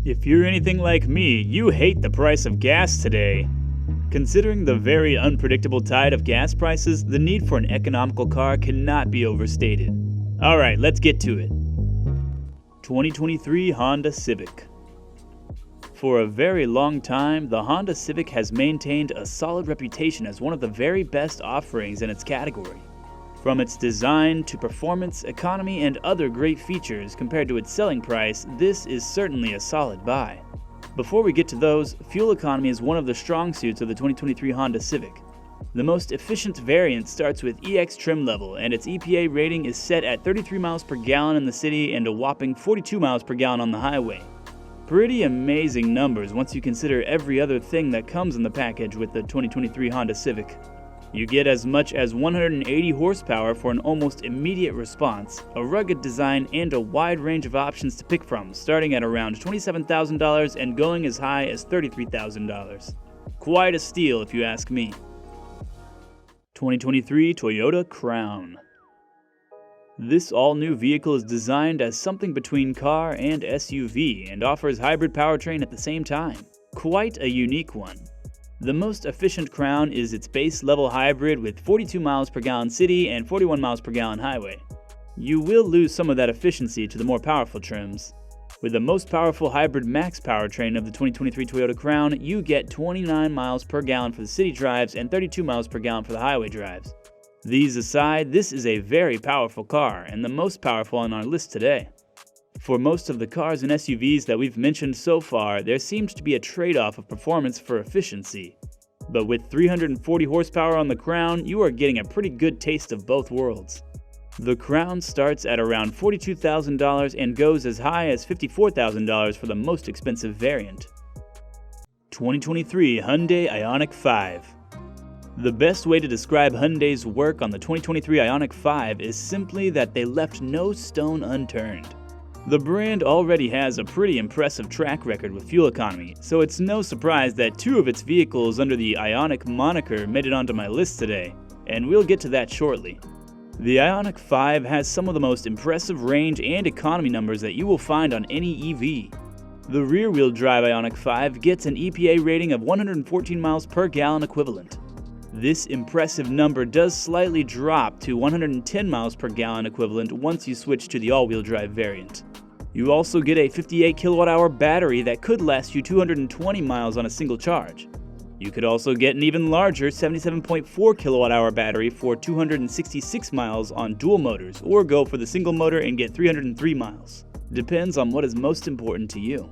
If you're anything like me, you hate the price of gas today. Considering the very unpredictable tide of gas prices, the need for an economical car cannot be overstated. Alright, let's get to it. 2023 Honda Civic. For a very long time, the Honda Civic has maintained a solid reputation as one of the very best offerings in its category. From its design to performance, economy, and other great features compared to its selling price, this is certainly a solid buy. Before we get to those, fuel economy is one of the strong suits of the 2023 Honda Civic. The most efficient variant starts with EX trim level, and its EPA rating is set at 33 miles per gallon in the city and a whopping 42 miles per gallon on the highway. Pretty amazing numbers once you consider every other thing that comes in the package with the 2023 Honda Civic. You get as much as 180 horsepower for an almost immediate response, a rugged design, and a wide range of options to pick from, starting at around $27,000 and going as high as $33,000. Quite a steal if you ask me. 2023 Toyota Crown. This all-new vehicle is designed as something between car and SUV and offers hybrid powertrain at the same time. Quite a unique one. The most efficient Crown is its base-level hybrid with 42 miles per gallon city and 41 miles per gallon highway. You will lose some of that efficiency to the more powerful trims. With the most powerful hybrid max powertrain of the 2023 Toyota Crown, you get 29 miles per gallon for the city drives and 32 miles per gallon for the highway drives. These aside, this is a very powerful car and the most powerful on our list today. For most of the cars and SUVs that we've mentioned so far, there seems to be a trade-off of performance for efficiency. But with 340 horsepower on the Crown, you are getting a pretty good taste of both worlds. The Crown starts at around $42,000 and goes as high as $54,000 for the most expensive variant. 2023 Hyundai Ionic 5. The best way to describe Hyundai's work on the 2023 Ionic 5 is simply that they left no stone unturned. The brand already has a pretty impressive track record with fuel economy, so it's no surprise that two of its vehicles under the Ionic moniker made it onto my list today, and we'll get to that shortly. The Ionic 5 has some of the most impressive range and economy numbers that you will find on any EV. The rear-wheel drive Ionic 5 gets an EPA rating of 114 miles per gallon equivalent. This impressive number does slightly drop to 110 miles per gallon equivalent once you switch to the all-wheel drive variant. You also get a 58 kilowatt-hour battery that could last you 220 miles on a single charge. You could also get an even larger 77.4 kilowatt-hour battery for 266 miles on dual motors, or go for the single motor and get 303 miles. Depends on what is most important to you.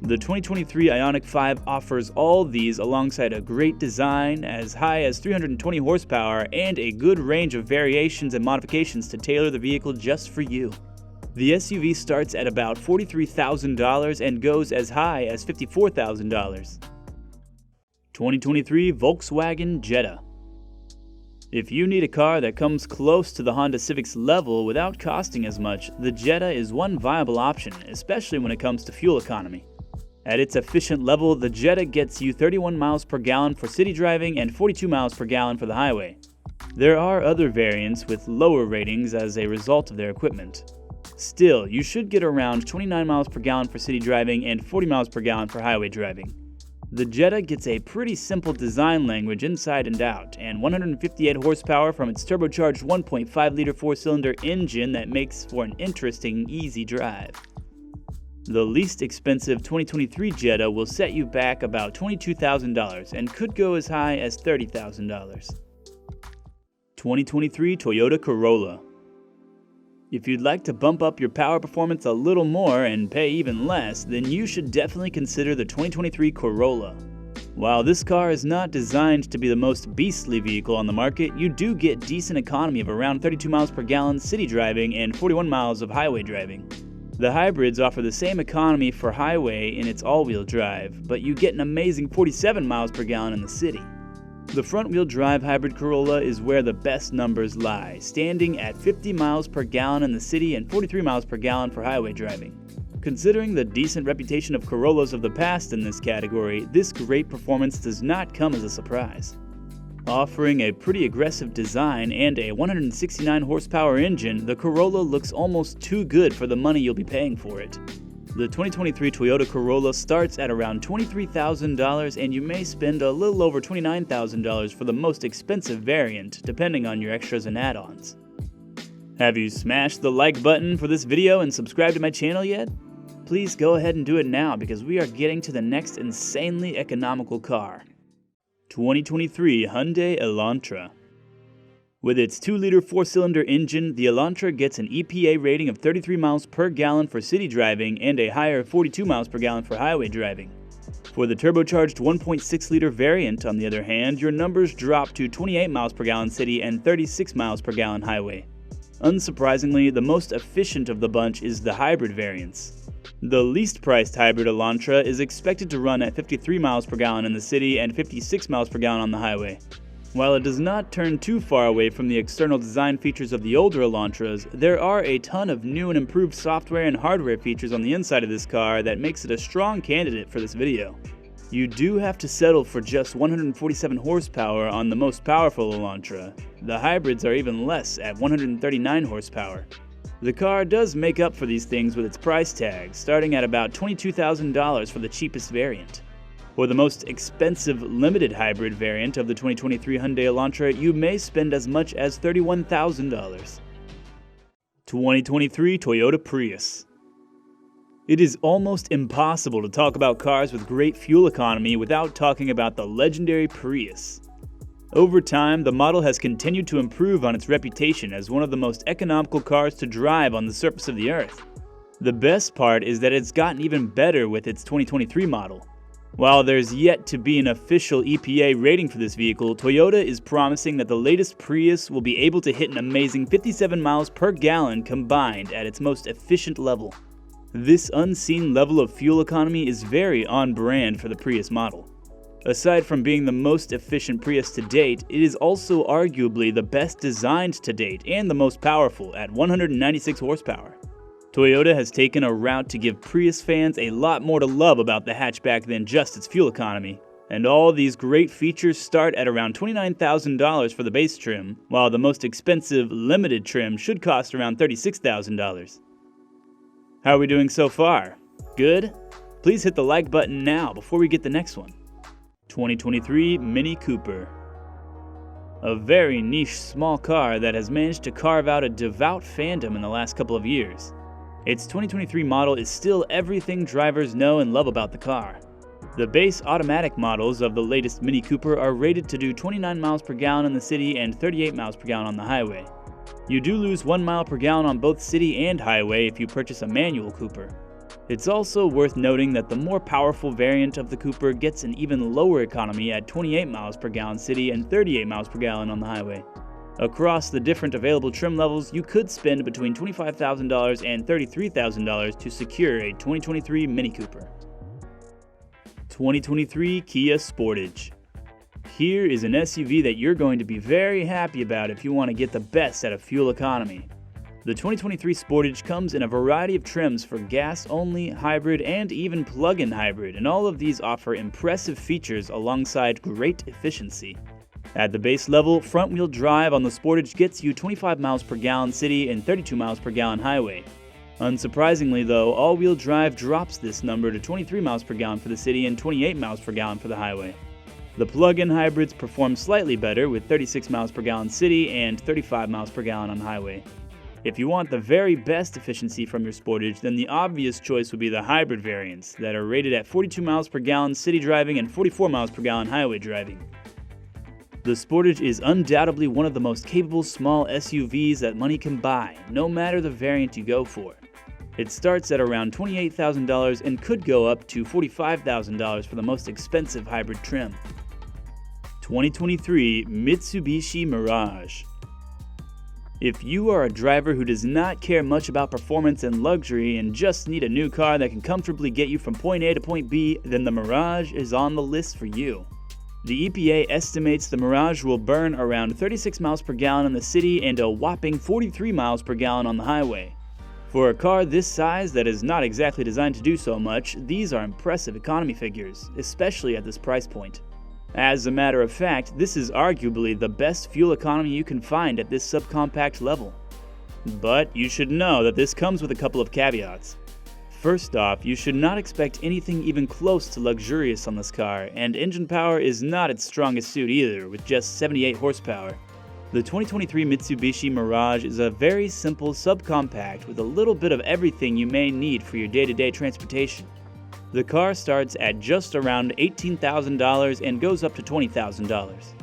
The 2023 Ionic 5 offers all these alongside a great design, as high as 320 horsepower, and a good range of variations and modifications to tailor the vehicle just for you. The SUV starts at about $43,000 and goes as high as $54,000. 2023 Volkswagen Jetta. If you need a car that comes close to the Honda Civic's level without costing as much, the Jetta is one viable option, especially when it comes to fuel economy. At its efficient level, the Jetta gets you 31 miles per gallon for city driving and 42 miles per gallon for the highway. There are other variants with lower ratings as a result of their equipment. Still, you should get around 29 miles per gallon for city driving and 40 miles per gallon for highway driving. The Jetta gets a pretty simple design language inside and out, and 158 horsepower from its turbocharged 1.5-liter four-cylinder engine that makes for an interesting, easy drive. The least expensive 2023 Jetta will set you back about $22,000 and could go as high as $30,000. 2023 Toyota Corolla. If you'd like to bump up your power performance a little more and pay even less, then you should definitely consider the 2023 Corolla. While this car is not designed to be the most beastly vehicle on the market, you do get decent economy of around 32 miles per gallon city driving and 41 miles of highway driving. The hybrids offer the same economy for highway in its all-wheel drive, but you get an amazing 47 miles per gallon in the city. The front-wheel drive hybrid Corolla is where the best numbers lie, standing at 50 miles per gallon in the city and 43 miles per gallon for highway driving. Considering the decent reputation of Corollas of the past in this category, this great performance does not come as a surprise. Offering a pretty aggressive design and a 169 horsepower engine, the Corolla looks almost too good for the money you'll be paying for it. The 2023 Toyota Corolla starts at around $23,000, and you may spend a little over $29,000 for the most expensive variant, depending on your extras and add-ons. Have you smashed the like button for this video and subscribed to my channel yet? Please go ahead and do it now, because we are getting to the next insanely economical car. 2023 Hyundai Elantra. With its 2-liter 4-cylinder engine, the Elantra gets an EPA rating of 33 miles per gallon for city driving and a higher 42 miles per gallon for highway driving. For the turbocharged 1.6-liter variant, on the other hand, your numbers drop to 28 miles per gallon city and 36 miles per gallon highway. Unsurprisingly, the most efficient of the bunch is the hybrid variants. The least priced hybrid Elantra is expected to run at 53 miles per gallon in the city and 56 miles per gallon on the highway. While it does not turn too far away from the external design features of the older Elantras, there are a ton of new and improved software and hardware features on the inside of this car that makes it a strong candidate for this video. You do have to settle for just 147 horsepower on the most powerful Elantra. The hybrids are even less at 139 horsepower. The car does make up for these things with its price tag, starting at about $22,000 for the cheapest variant. For the most expensive limited hybrid variant of the 2023 Hyundai Elantra, you may spend as much as $31,000. 2023 Toyota Prius. It is almost impossible to talk about cars with great fuel economy without talking about the legendary Prius. Over time, the model has continued to improve on its reputation as one of the most economical cars to drive on the surface of the earth. The best part is that it's gotten even better with its 2023 model. While there's yet to be an official EPA rating for this vehicle, Toyota is promising that the latest Prius will be able to hit an amazing 57 miles per gallon combined at its most efficient level. This unseen level of fuel economy is very on brand for the Prius model. Aside from being the most efficient Prius to date, it is also arguably the best designed to date and the most powerful at 196 horsepower. Toyota has taken a route to give Prius fans a lot more to love about the hatchback than just its fuel economy, and all these great features start at around $29,000 for the base trim, while the most expensive limited trim should cost around $36,000. How are we doing so far? Good? Please hit the like button now before we get the next one. 2023 Mini Cooper. A very niche small car that has managed to carve out a devout fandom in the last couple of years. Its 2023 model is still everything drivers know and love about the car. The base automatic models of the latest Mini Cooper are rated to do 29 miles per gallon in the city and 38 miles per gallon on the highway. You do lose 1 mile per gallon on both city and highway if you purchase a manual Cooper. It's also worth noting that the more powerful variant of the Cooper gets an even lower economy at 28 miles per gallon city and 38 miles per gallon on the highway. Across the different available trim levels, you could spend between $25,000 and $33,000 to secure a 2023 Mini Cooper. 2023 Kia Sportage. Here is an SUV that you're going to be very happy about if you want to get the best out of fuel economy. The 2023 Sportage comes in a variety of trims for gas-only, hybrid, and even plug-in hybrid, and all of these offer impressive features alongside great efficiency. At the base level, front-wheel drive on the Sportage gets you 25 miles per gallon city and 32 miles per gallon highway. Unsurprisingly though, all-wheel drive drops this number to 23 miles per gallon for the city and 28 miles per gallon for the highway. The plug-in hybrids perform slightly better with 36 miles per gallon city and 35 miles per gallon on highway. If you want the very best efficiency from your Sportage, then the obvious choice would be the hybrid variants that are rated at 42 miles per gallon city driving and 44 miles per gallon highway driving. The Sportage is undoubtedly one of the most capable small SUVs that money can buy, no matter the variant you go for. It starts at around $28,000 and could go up to $45,000 for the most expensive hybrid trim. 2023 Mitsubishi Mirage. If you are a driver who does not care much about performance and luxury and just need a new car that can comfortably get you from point A to point B, then the Mirage is on the list for you. The EPA estimates the Mirage will burn around 36 miles per gallon in the city and a whopping 43 miles per gallon on the highway. For a car this size that is not exactly designed to do so much, these are impressive economy figures, especially at this price point. As a matter of fact, this is arguably the best fuel economy you can find at this subcompact level. But you should know that this comes with a couple of caveats. First off, you should not expect anything even close to luxurious on this car, and engine power is not its strongest suit either, with just 78 horsepower. The 2023 Mitsubishi Mirage is a very simple subcompact with a little bit of everything you may need for your day-to-day transportation. The car starts at just around $18,000 and goes up to $20,000.